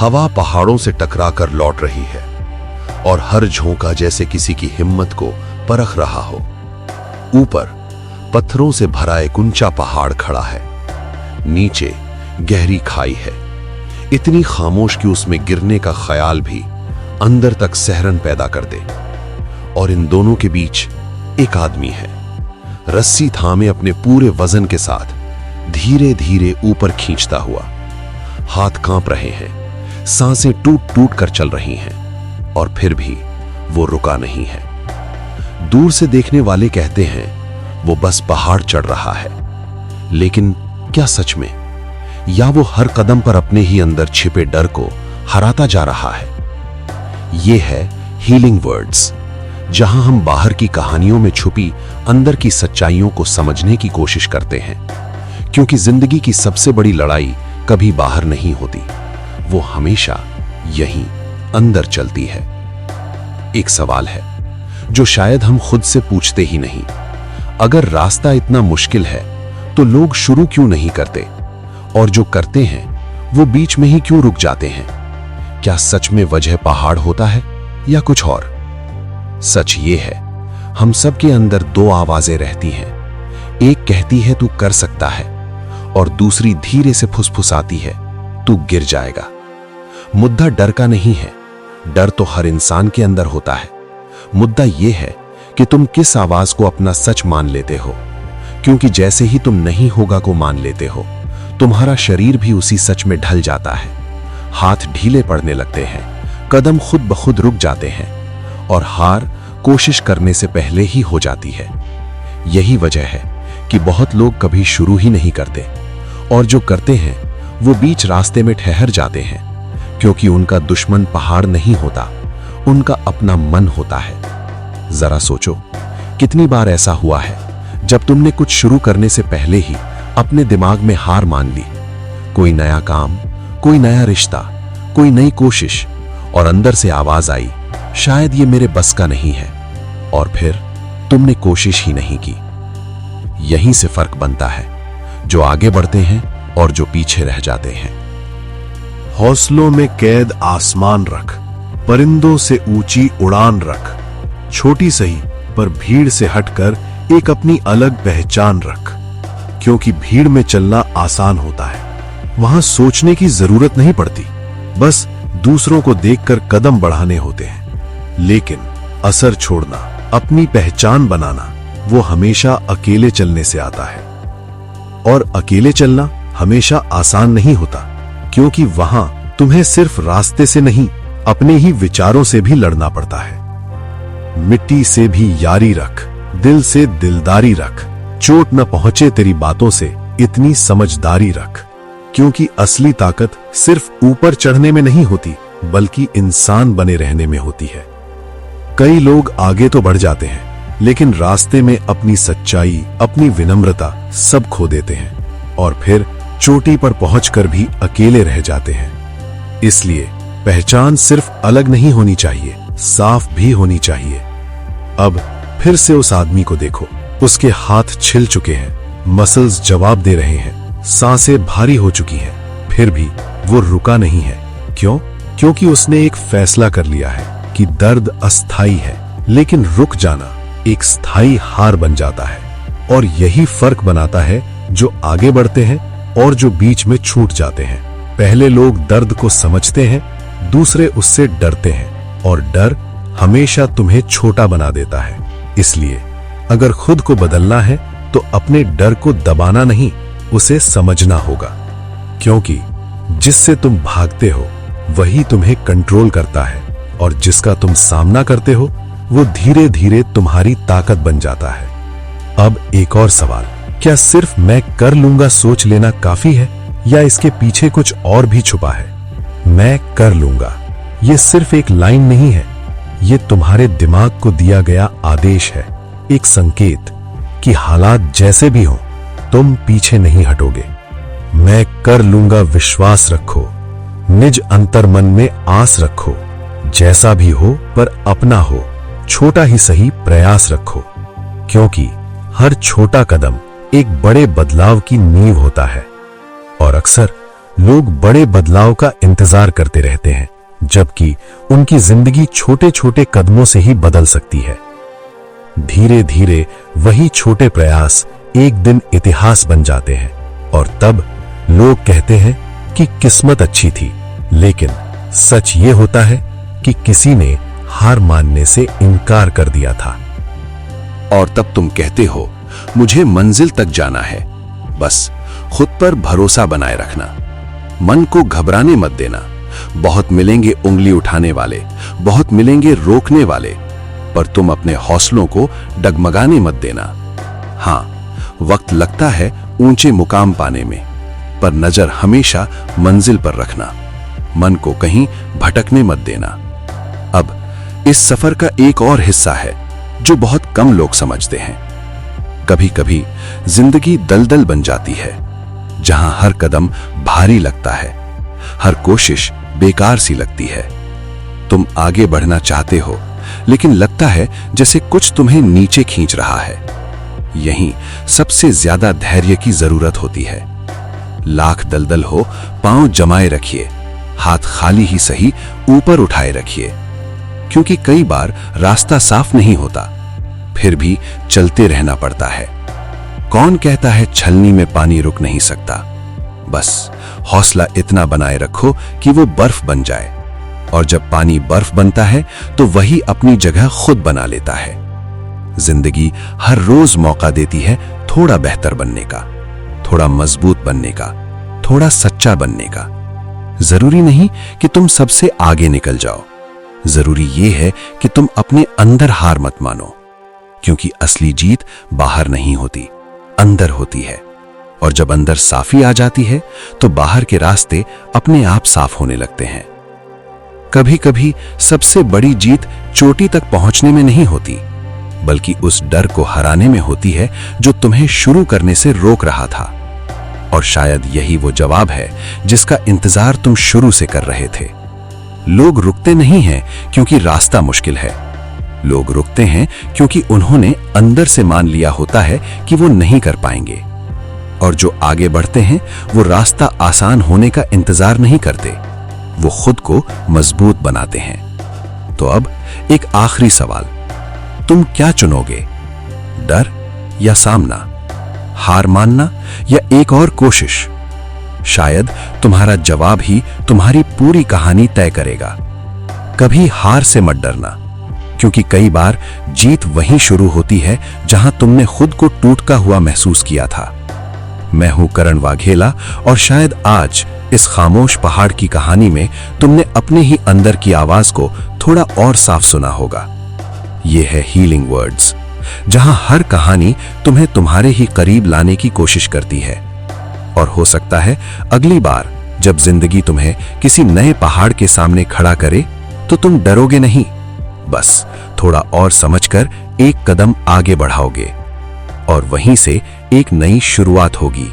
हवा पहाड़ों से टकराकर लौट रही है और हर झोंका जैसे किसी की हिम्मत को परख रहा हो। ऊपर पत्थरों से भरा एक ऊंचा पहाड़ खड़ा है, नीचे गहरी खाई है, इतनी खामोश कि उसमें गिरने का ख्याल भी अंदर तक सहरन पैदा कर दे। और इन दोनों के बीच एक आदमी है, रस्सी थामे अपने पूरे वजन के साथ धीरे धीरे ऊपर खींचता हुआ। हाथ कांप रहे हैं, सांसें टूट टूट कर चल रही हैं, और फिर भी वो रुका नहीं है। दूर से देखने वाले कहते हैं वो बस पहाड़ चढ़ रहा है, लेकिन क्या सच में? या वो हर कदम पर अपने ही अंदर छिपे डर को हराता जा रहा है? ये है हीलिंग वर्ड्स, जहां हम बाहर की कहानियों में छुपी अंदर की सच्चाइयों को समझने की कोशिश करते हैं, क्योंकि जिंदगी की सबसे बड़ी लड़ाई कभी बाहर नहीं होती, वो हमेशा यहीं अंदर चलती है। एक सवाल है जो शायद हम खुद से पूछते ही नहीं, अगर रास्ता इतना मुश्किल है तो लोग शुरू क्यों नहीं करते, और जो करते हैं वो बीच में ही क्यों रुक जाते हैं? क्या सच में वजह पहाड़ होता है या कुछ और? सच ये है, हम सबके अंदर दो आवाजें रहती हैं। एक कहती है तू कर सकता है, और दूसरी धीरे से फुसफुसाती है तू गिर जाएगा। मुद्दा डर का नहीं है, डर तो हर इंसान के अंदर होता है। मुद्दा यह है कि तुम किस आवाज को अपना सच मान लेते हो, क्योंकि जैसे ही तुम नहीं होगा को मान लेते हो, तुम्हारा शरीर भी उसी सच में ढल जाता है। हाथ ढीले पड़ने लगते हैं, कदम खुद ब खुद रुक जाते हैं, और हार कोशिश करने से पहले ही हो जाती है। यही वजह है कि बहुत लोग कभी शुरू ही नहीं करते, और जो करते हैं वो बीच रास्ते में ठहर जाते हैं, क्योंकि उनका दुश्मन पहाड़ नहीं होता, उनका अपना मन होता है। जरा सोचो, कितनी बार ऐसा हुआ है जब तुमने कुछ शुरू करने से पहले ही अपने दिमाग में हार मान ली। कोई नया काम, कोई नया रिश्ता, कोई नई कोशिश, और अंदर से आवाज आई, शायद ये मेरे बस का नहीं है, और फिर तुमने कोशिश ही नहीं की। यहीं से फर्क बनता है, जो आगे बढ़ते हैं और जो पीछे रह जाते हैं। हौसलों में कैद आसमान रख, परिंदों से ऊंची उड़ान रख, छोटी सही पर भीड़ से हटकर एक अपनी अलग पहचान रख। क्योंकि भीड़ में चलना आसान होता है, वहां सोचने की जरूरत नहीं पड़ती, बस दूसरों को देखकर कदम बढ़ाने होते हैं। लेकिन असर छोड़ना, अपनी पहचान बनाना, वो हमेशा अकेले चलने से आता है। और अकेले चलना हमेशा आसान नहीं होता, क्योंकि वहां तुम्हें सिर्फ रास्ते से नहीं, अपने ही विचारों से भी लड़ना पड़ता है। मिट्टी से भी यारी रख, दिल से दिलदारी रख, चोट न पहुंचे तेरी बातों से इतनी समझदारी रख। क्योंकि असली ताकत सिर्फ ऊपर चढ़ने में नहीं होती, बल्कि इंसान बने रहने में होती है। कई लोग आगे तो बढ़ जाते हैं, लेकिन रास्ते में अपनी सच्चाई, अपनी विनम्रता सब खो देते हैं, और फिर चोटी पर पहुंचकर भी अकेले रह जाते हैं। इसलिए पहचान सिर्फ अलग नहीं होनी चाहिए, साफ भी होनी चाहिए। अब फिर से उस आदमी को देखो, उसके हाथ छिल चुके हैं, मसल्स जवाब दे रहे हैं, सांसें भारी हो चुकी हैं, फिर भी वो रुका नहीं है। क्यों? क्योंकि उसने एक फैसला कर लिया है कि दर्द अस्थाई है, लेकिन रुक जाना एक स्थायी हार बन जाता है। और यही फर्क बनाता है जो आगे बढ़ते हैं और जो बीच में छूट जाते हैं। पहले लोग दर्द को समझते हैं, दूसरे उससे डरते हैं, और डर हमेशा तुम्हें छोटा बना देता है। इसलिए अगर खुद को बदलना है तो अपने डर को दबाना नहीं, उसे समझना होगा। क्योंकि जिससे तुम भागते हो वही तुम्हें कंट्रोल करता है, और जिसका तुम सामना करते हो वो धीरे धीरे तुम्हारी ताकत बन जाता है। अब एक और सवाल, क्या सिर्फ मैं कर लूंगा सोच लेना काफी है, या इसके पीछे कुछ और भी छुपा है? मैं कर लूंगा ये सिर्फ एक लाइन नहीं है, ये तुम्हारे दिमाग को दिया गया आदेश है, एक संकेत कि हालात जैसे भी हो तुम पीछे नहीं हटोगे। मैं कर लूंगा विश्वास रखो, निज अंतर्मन में आस रखो, जैसा भी हो पर अपना हो, छोटा ही सही प्रयास रखो। क्योंकि हर छोटा कदम एक बड़े बदलाव की नींव होता है। और अक्सर लोग बड़े बदलाव का इंतजार करते रहते हैं, जबकि उनकी जिंदगी छोटे छोटे कदमों से ही बदल सकती है। धीरे धीरे वही छोटे प्रयास एक दिन इतिहास बन जाते हैं और तब लोग कहते हैं कि किस्मत अच्छी थी, लेकिन सच ये होता है कि किसी ने हार मानने से इनकार कर दिया था। और तब तुम कहते हो, मुझे मंजिल तक जाना है, बस खुद पर भरोसा बनाए रखना, मन को घबराने मत देना। बहुत मिलेंगे उंगली उठाने वाले, बहुत मिलेंगे रोकने वाले, पर तुम अपने हौसलों को डगमगाने मत देना। हाँ, वक्त लगता है ऊंचे मुकाम पाने में, पर नजर हमेशा मंजिल पर रखना, मन को कहीं भटकने मत देना। अब इस सफर का एक और हिस्सा है जो बहुत कम लोग समझते हैं। कभी कभी जिंदगी दलदल बन जाती है, जहां हर कदम भारी लगता है, हर कोशिश बेकार सी लगती है। तुम आगे बढ़ना चाहते हो, लेकिन लगता है जैसे कुछ तुम्हें नीचे खींच रहा है। यहीं सबसे ज्यादा धैर्य की जरूरत होती है। लाख दलदल हो, पांव जमाए रखिए, हाथ खाली ही सही ऊपर उठाए रखिए, क्योंकि कई बार रास्ता साफ नहीं होता, फिर भी चलते रहना पड़ता है। कौन कहता है छलनी में पानी रुक नहीं सकता? बस हौसला इतना बनाए रखो कि वो बर्फ बन जाए, और जब पानी बर्फ बनता है तो वही अपनी जगह खुद बना लेता है। जिंदगी हर रोज मौका देती है थोड़ा बेहतर बनने का, थोड़ा मजबूत बनने का, थोड़ा सच्चा बनने का। जरूरी नहीं कि तुम सबसे आगे निकल जाओ, जरूरी ये है कि तुम अपने अंदर हार मत मानो, क्योंकि असली जीत बाहर नहीं होती, अंदर होती है। और जब अंदर साफी आ जाती है तो बाहर के रास्ते अपने आप साफ होने लगते हैं। कभी कभी सबसे बड़ी जीत चोटी तक पहुंचने में नहीं होती, बल्कि उस डर को हराने में होती है जो तुम्हें शुरू करने से रोक रहा था। और शायद यही वो जवाब है जिसका इंतजार तुम शुरू से कर रहे थे। लोग रुकते नहीं हैं क्योंकि रास्ता मुश्किल है, लोग रुकते हैं क्योंकि उन्होंने अंदर से मान लिया होता है कि वो नहीं कर पाएंगे। और जो आगे बढ़ते हैं वो रास्ता आसान होने का इंतजार नहीं करते, वो खुद को मजबूत बनाते हैं। तो अब एक आखिरी सवाल, तुम क्या चुनोगे? डर या सामना? हार मानना या एक और कोशिश? शायद तुम्हारा जवाब ही तुम्हारी पूरी कहानी तय करेगा। कभी हार से मत डरना, क्योंकि कई बार जीत वहीं शुरू होती है जहां तुमने खुद को टूटता हुआ महसूस किया था। मैं हूं करण वाघेला, और शायद आज इस खामोश पहाड़ की कहानी में तुमने अपने ही अंदर की आवाज को थोड़ा और साफ सुना होगा। यह है हीलिंग वर्ड्स, जहां हर कहानी तुम्हें तुम्हारे ही करीब लाने की कोशिश करती है। और हो सकता है अगली बार जब जिंदगी तुम्हें किसी नए पहाड़ के सामने खड़ा करे तो तुम डरोगे नहीं, बस थोड़ा और समझकर एक कदम आगे बढ़ाओगे, और वहीं से एक नई शुरुआत होगी।